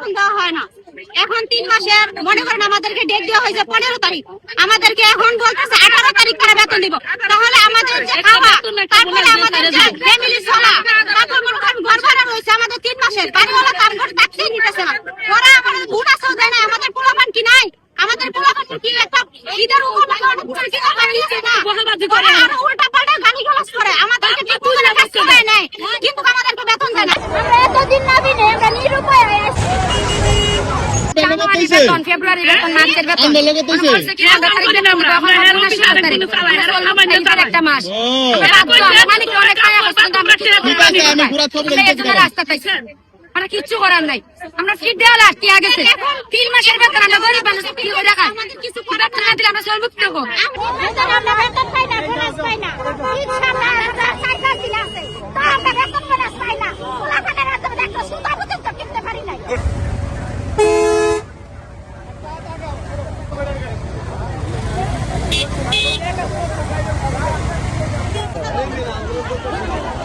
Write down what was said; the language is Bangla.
বেতন দেওয়া হয় না। এখন 3 মাসের মনে করেন আমাদেরকে ডেট দেওয়া হয়েছে 15 তারিখ, আমাদেরকে এখন বলতেছে 18 তারিখ করে বেতন দিব। তাহলে আমাদের যে খাওয়া, তারপরে আমাদের যে ফ্যামিলি চলা, তারপর মনে করেন ঘর ভাড়া রয়েছে আমাদের 3 মাসের, বাড়িওয়ালা তার ঘর তাকতেই নিতেছে না। ওরা আমাদের বুনাসও দেয় না, আমাদের পোলাপান কি নাই, আমাদের পোলাপান কি একটা ঈদের উপর কি দিচ্ছে না, ওরা আরো উল্টা পাল্টা গালিগালাজ করে আমাদেরকে ঠিক মতো কাজ করে নাই, কিন্তু আমাদেরকে বেতন দেয় না। আমরা এতদিন নাবি নেই, আমরা নিরুপায় আছি। ফেব্রুয়ারি বেতন, মার্চের বেতন একটা মাস আমরা কিচ্ছু করার নাই, আমরা ফিট দেওয়া লাগতে গেছে 3 মাসের বেতন আমরা গরিব মানুষ কিছু বেতন না দিলে আমরা সর্বোচ্চ Thank you.